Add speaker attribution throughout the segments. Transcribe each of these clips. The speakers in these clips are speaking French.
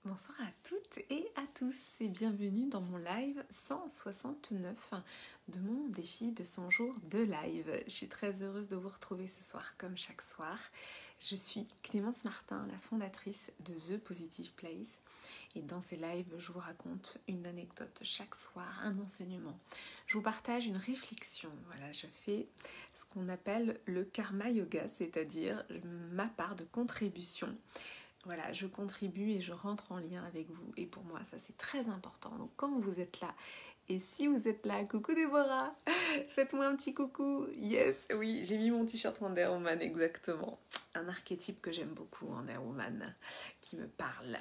Speaker 1: Bonsoir à toutes et à tous et bienvenue dans mon live 169 de mon défi de 100 jours de live. Je suis très heureuse de vous retrouver ce soir comme chaque soir. Je suis Clémence Martin, la fondatrice de The Positive Place et dans ces lives, je vous raconte une anecdote chaque soir, un enseignement. Je vous partage une réflexion. Voilà, je fais ce qu'on appelle le karma yoga, c'est-à-dire ma part de contribution. Voilà, je contribue et je rentre en lien avec vous. Et pour moi, ça c'est très important. Donc quand vous êtes là, et si vous êtes là, coucou Déborah, faites-moi un petit coucou. Yes, oui, j'ai mis mon t-shirt Wonder Woman, exactement. Un archétype que j'aime beaucoup, Wonder Woman, qui me parle.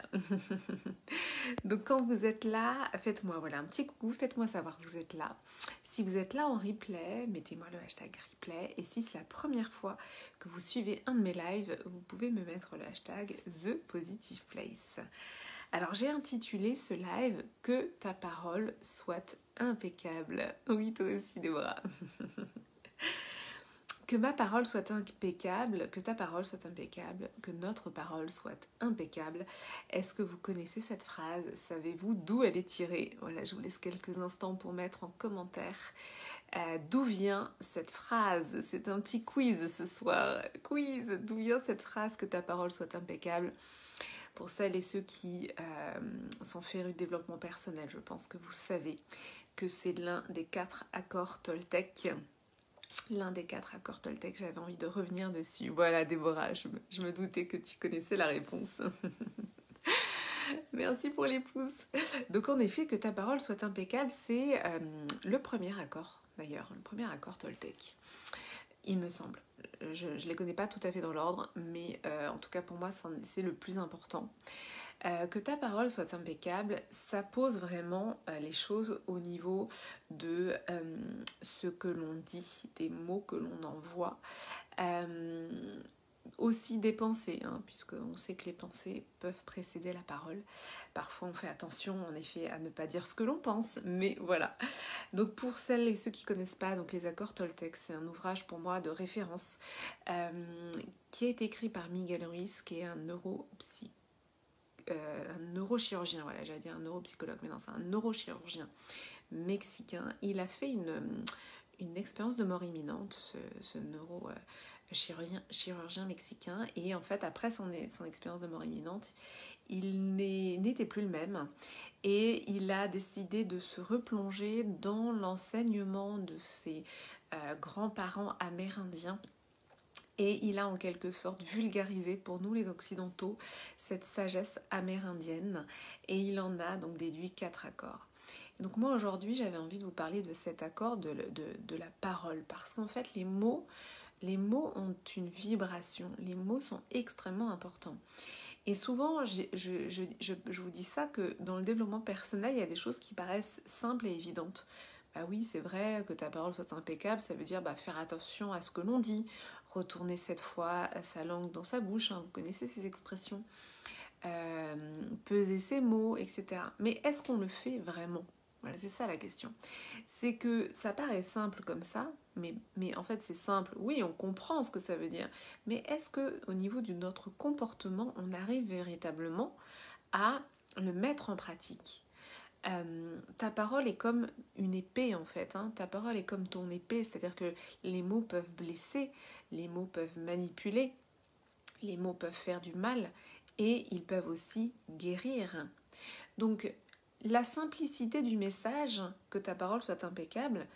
Speaker 1: Donc quand vous êtes là, faites-moi voilà, un petit coucou, faites-moi savoir que vous êtes là. Si vous êtes là en replay, mettez-moi le hashtag replay. Et si c'est la première fois que vous suivez un de mes lives, vous pouvez me mettre le hashtag ThePositivePlace. Alors j'ai intitulé ce live « Que ta parole soit impeccable ». Oui, toi aussi Déborah. Que ma parole soit impeccable, que ta parole soit impeccable, que notre parole soit impeccable. Est-ce que vous connaissez cette phrase? Savez-vous d'où elle est tirée? Voilà, je vous laisse quelques instants pour mettre en commentaire d'où vient cette phrase. C'est un petit quiz ce soir. Quiz, d'où vient cette phrase que ta parole soit impeccable? Pour celles et ceux qui sont férus de développement personnel, je pense que vous savez que c'est l'un des 4 accords Toltec. L'un des 4 accords Toltec, j'avais envie de revenir dessus. Voilà Déborah, je me doutais que tu connaissais la réponse. Merci pour les pouces. Donc en effet, que ta parole soit impeccable, c'est le premier accord, d'ailleurs, le premier accord Toltec. Il me semble. Je ne les connais pas tout à fait dans l'ordre, mais en tout cas pour moi, c'est le plus important. Que ta parole soit impeccable, ça pose vraiment les choses au niveau de ce que l'on dit, des mots que l'on envoie. Aussi des pensées, hein, puisqu'on sait que les pensées peuvent précéder la parole. Parfois on fait attention en effet à ne pas dire ce que l'on pense, mais voilà. Donc pour celles et ceux qui ne connaissent pas, donc les accords Toltec, c'est un ouvrage pour moi de référence qui a été écrit par Miguel Ruiz, qui est un neurochirurgien, voilà, j'allais dire un neuropsychologue, mais non, c'est un neurochirurgien mexicain. Il a fait une expérience de mort imminente, ce neurochirurgien mexicain, et en fait, après son expérience de mort imminente, il n'était plus le même, et il a décidé de se replonger dans l'enseignement de ses grands-parents amérindiens. Et il a en quelque sorte vulgarisé pour nous les occidentaux cette sagesse amérindienne, et il en a donc déduit 4 accords. Donc moi aujourd'hui j'avais envie de vous parler de cet accord de la parole, parce qu'en fait les mots ont une vibration, les mots sont extrêmement importants. Et souvent je vous dis ça, que dans le développement personnel il y a des choses qui paraissent simples et évidentes. Bah oui, c'est vrai, que ta parole soit impeccable, ça veut dire faire attention à ce que l'on dit, retourner 7 fois sa langue dans sa bouche, hein, vous connaissez ces expressions, peser ses mots, etc. Mais est-ce qu'on le fait vraiment? Voilà, c'est ça la question. C'est que ça paraît simple comme ça, mais en fait c'est simple, oui, on comprend ce que ça veut dire, mais est-ce qu'au niveau de notre comportement, on arrive véritablement à le mettre en pratique? Ta parole est comme une épée en fait, hein. Ta parole est comme ton épée, c'est-à-dire que les mots peuvent blesser, les mots peuvent manipuler, les mots peuvent faire du mal et ils peuvent aussi guérir. Donc la simplicité du message, que ta parole soit impeccable,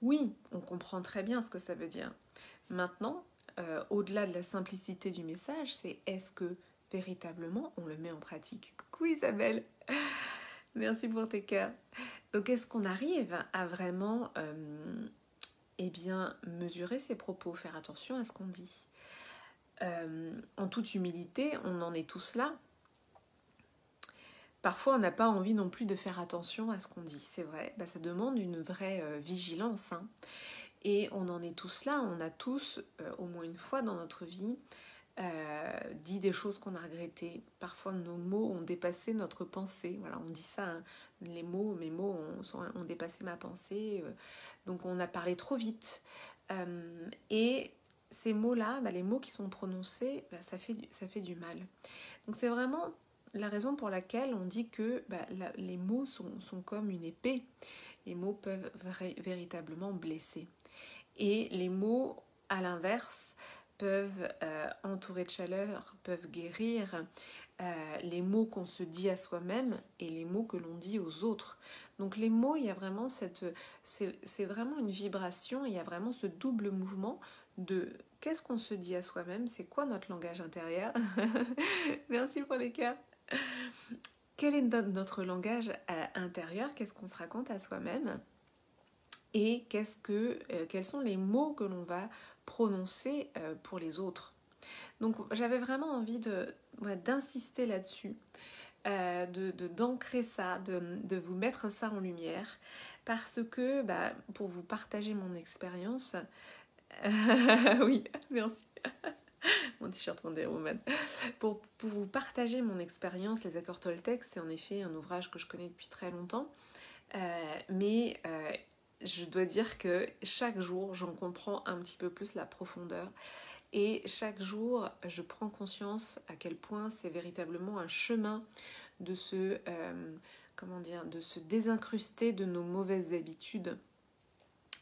Speaker 1: oui, on comprend très bien ce que ça veut dire. Maintenant, au-delà de la simplicité du message, c'est est-ce que véritablement on le met en pratique? Coucou Isabelle, merci pour tes cœurs. Donc est-ce qu'on arrive à vraiment mesurer ses propos, faire attention à ce qu'on dit? En toute humilité, on en est tous là. Parfois, on n'a pas envie non plus de faire attention à ce qu'on dit, c'est vrai. Ça demande une vraie vigilance, hein. Et on en est tous là, on a tous, au moins une fois dans notre vie, dit des choses qu'on a regrettées. Parfois, nos mots ont dépassé notre pensée. Voilà, on dit ça, hein. Mes mots ont dépassé ma pensée. Donc, on a parlé trop vite. Et ces mots-là, les mots qui sont prononcés, ça fait du mal. Donc, c'est vraiment la raison pour laquelle on dit que les mots sont comme une épée. Les mots peuvent véritablement blesser. Et les mots, à l'inverse, peuvent entourer de chaleur, peuvent guérir. Les mots qu'on se dit à soi-même et les mots que l'on dit aux autres. Donc les mots, il y a vraiment c'est vraiment une vibration, il y a vraiment ce double mouvement de qu'est-ce qu'on se dit à soi-même, c'est quoi notre langage intérieur. Merci pour les cœurs. Quel est notre langage intérieur, qu'est-ce qu'on se raconte à soi-même et quels sont les mots que l'on va prononcer pour les autres. Donc j'avais vraiment envie d'insister là-dessus, d'ancrer ça, de vous mettre ça en lumière, parce que pour vous partager mon expérience, oui, merci, mon t-shirt Wonder Woman, pour vous partager mon expérience, les accords Toltec, c'est en effet un ouvrage que je connais depuis très longtemps, mais je dois dire que chaque jour, j'en comprends un petit peu plus la profondeur. Et chaque jour, je prends conscience à quel point c'est véritablement un chemin de se désincruster de nos mauvaises habitudes.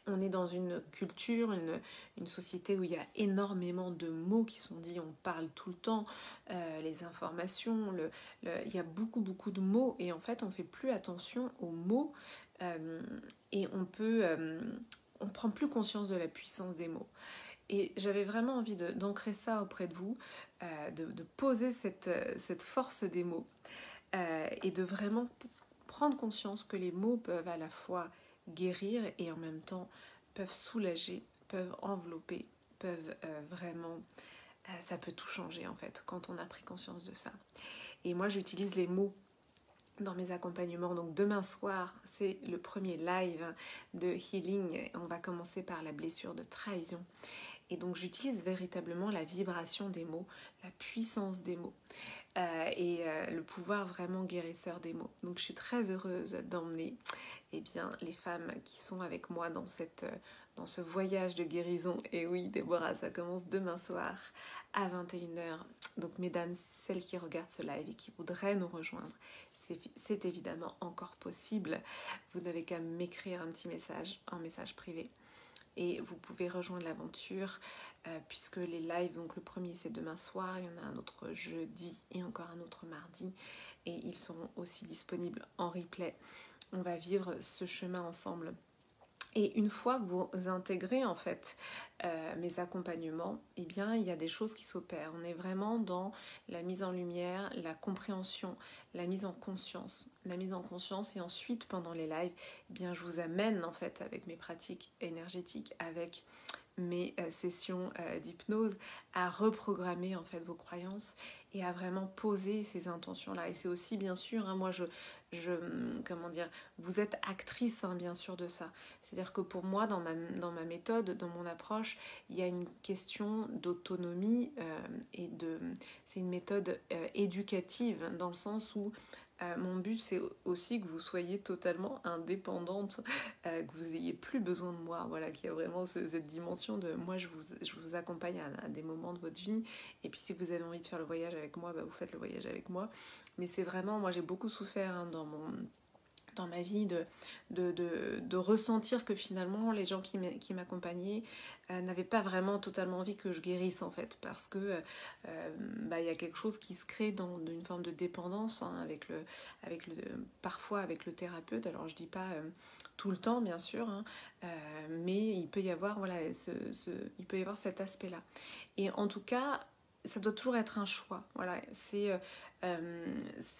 Speaker 1: On est dans une culture, une société où il y a énormément de mots qui sont dits, on parle tout le temps, les informations, il y a beaucoup de mots et en fait on ne fait plus attention aux mots et on prend plus conscience de la puissance des mots. Et j'avais vraiment envie d'ancrer ça auprès de vous, de poser cette force des mots et de vraiment prendre conscience que les mots peuvent à la fois guérir et en même temps peuvent soulager, peuvent envelopper, peuvent vraiment... ça peut tout changer en fait quand on a pris conscience de ça. Et moi j'utilise les mots dans mes accompagnements. Donc demain soir, c'est le premier live de healing. On va commencer par la blessure de trahison. Et donc j'utilise véritablement la vibration des mots, la puissance des mots le pouvoir vraiment guérisseur des mots. Donc je suis très heureuse d'emmener les femmes qui sont avec moi dans ce voyage de guérison. Et oui, Déborah, ça commence demain soir à 21h. Donc mesdames, celles qui regardent ce live et qui voudraient nous rejoindre, c'est évidemment encore possible. Vous n'avez qu'à m'écrire un petit message, un message privé. Et vous pouvez rejoindre l'aventure puisque les lives, donc le premier c'est demain soir, il y en a un autre jeudi et encore un autre mardi et ils seront aussi disponibles en replay. On va vivre ce chemin ensemble. Et une fois que vous intégrez en fait mes accompagnements, il y a des choses qui s'opèrent. On est vraiment dans la mise en lumière, la compréhension, la mise en conscience. La mise en conscience et ensuite pendant les lives, je vous amène en fait avec mes pratiques énergétiques, avec mes sessions d'hypnose à reprogrammer en fait vos croyances et à vraiment poser ces intentions-là. Et c'est aussi bien sûr, moi vous êtes actrice bien sûr de ça. C'est-à-dire que pour moi, dans ma méthode, dans mon approche, il y a une question d'autonomie c'est une méthode éducative dans le sens où mon but c'est aussi que vous soyez totalement indépendante, que vous n'ayez plus besoin de moi, voilà, qu'il y a vraiment cette dimension de moi je vous accompagne à des moments de votre vie et puis si vous avez envie de faire le voyage avec moi, vous faites le voyage avec moi, mais c'est vraiment, moi j'ai beaucoup souffert dans ma vie de ressentir que finalement les gens qui m'accompagnaient n'avaient pas vraiment totalement envie que je guérisse en fait, parce que y a quelque chose qui se crée dans une forme de dépendance parfois avec le thérapeute. Alors je dis pas tout le temps bien sûr, mais il peut y avoir il peut y avoir cet aspect là et en tout cas ça doit toujours être un choix. Voilà, c'est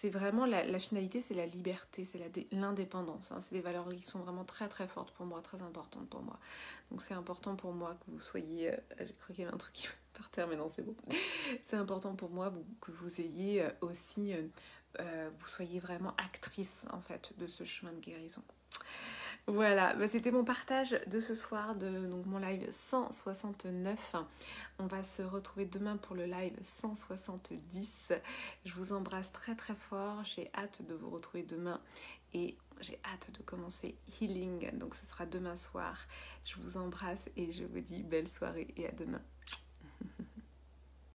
Speaker 1: vraiment la finalité, c'est la liberté, c'est l'indépendance. C'est des valeurs qui sont vraiment très très fortes pour moi, très importantes pour moi. Donc c'est important pour moi que vous soyez... j'ai cru qu'il y avait un truc qui par terre, mais non, c'est bon. C'est important pour moi que vous ayez aussi... vous soyez vraiment actrice en fait de ce chemin de guérison. Voilà, c'était mon partage de ce soir, donc mon live 169. On va se retrouver demain pour le live 170. Je vous embrasse très très fort, j'ai hâte de vous retrouver demain et j'ai hâte de commencer Healing, donc ce sera demain soir. Je vous embrasse et je vous dis belle soirée et à demain.